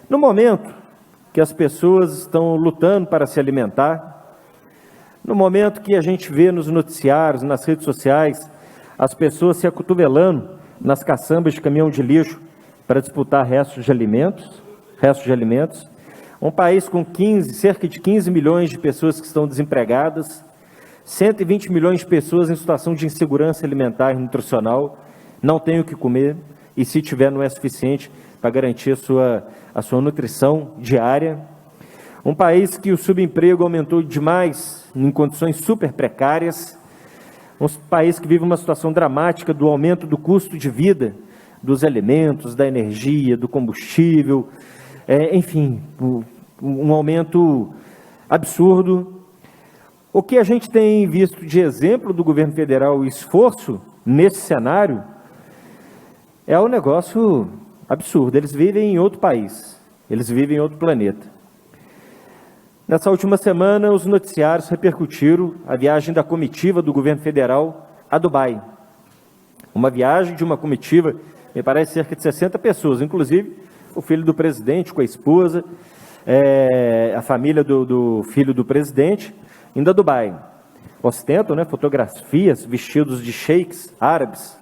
No momento que as pessoas estão lutando para se alimentar, no momento que a gente vê nos noticiários, nas redes sociais, as pessoas se acotovelando nas caçambas de caminhão de lixo para disputar restos de alimentos, um país com cerca de 15 milhões de pessoas que estão desempregadas, 120 milhões de pessoas em situação de insegurança alimentar e nutricional, não tem o que comer, e se tiver não é suficiente para garantir a sua nutrição diária. Um país que o subemprego aumentou demais em condições super precárias. Um país que vive uma situação dramática do aumento do custo de vida, dos alimentos, da energia, do combustível, enfim, um aumento absurdo. O que a gente tem visto de exemplo do governo federal e esforço nesse cenário é um negócio absurdo. Eles vivem em outro país, eles vivem em outro planeta. Nessa última semana, os noticiários repercutiram a viagem da comitiva do governo federal a Dubai. Uma viagem de uma comitiva, me parece cerca de 60 pessoas, inclusive o filho do presidente com a esposa, a família do filho do presidente, indo a Dubai. Ostentam, fotografias, vestidos de sheiks árabes,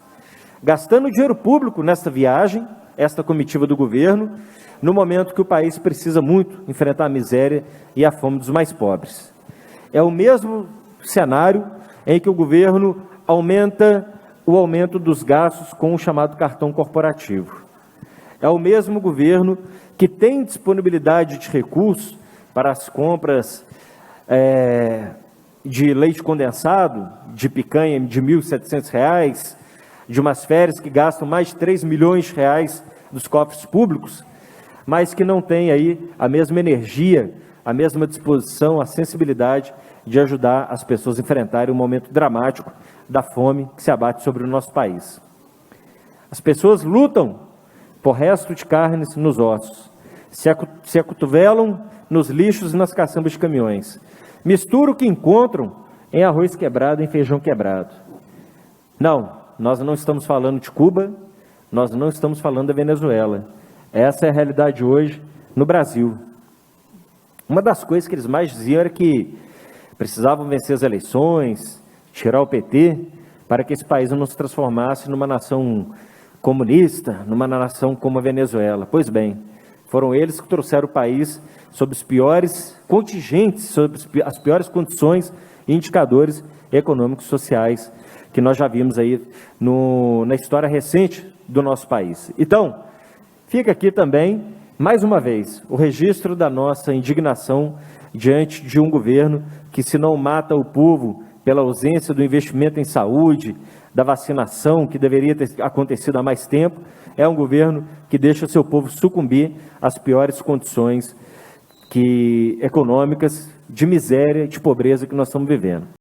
gastando dinheiro público nesta viagem, esta comitiva do governo, no momento que o país precisa muito enfrentar a miséria e a fome dos mais pobres. É o mesmo cenário em que o governo aumenta o aumento dos gastos com o chamado cartão corporativo. É o mesmo governo que tem disponibilidade de recursos para as compras de leite condensado, de picanha de R$ 1.700, de umas férias que gastam mais de 3 milhões de reais dos cofres públicos, mas que não tem aí a mesma energia, a mesma disposição, a sensibilidade de ajudar as pessoas a enfrentarem um momento dramático da fome que se abate sobre o nosso país. As pessoas lutam por resto de carnes nos ossos, se acotovelam nos lixos e nas caçambas de caminhões, misturam o que encontram em arroz quebrado, em feijão quebrado. Não, nós não estamos falando de Cuba, nós não estamos falando da Venezuela. Essa é a realidade hoje no Brasil. Uma das coisas que eles mais diziam era que precisavam vencer as eleições, tirar o PT, para que esse país não se transformasse numa nação comunista, numa nação como a Venezuela. Pois bem, foram eles que trouxeram o país sob os piores contingentes, sob as piores condições e indicadores econômicos e sociais que nós já vimos aí na história recente do nosso país. Então, fica aqui também, mais uma vez, o registro da nossa indignação diante de um governo que, se não mata o povo pela ausência do investimento em saúde, da vacinação que deveria ter acontecido há mais tempo, é um governo que deixa seu povo sucumbir às piores condições econômicas, de miséria, de pobreza que nós estamos vivendo.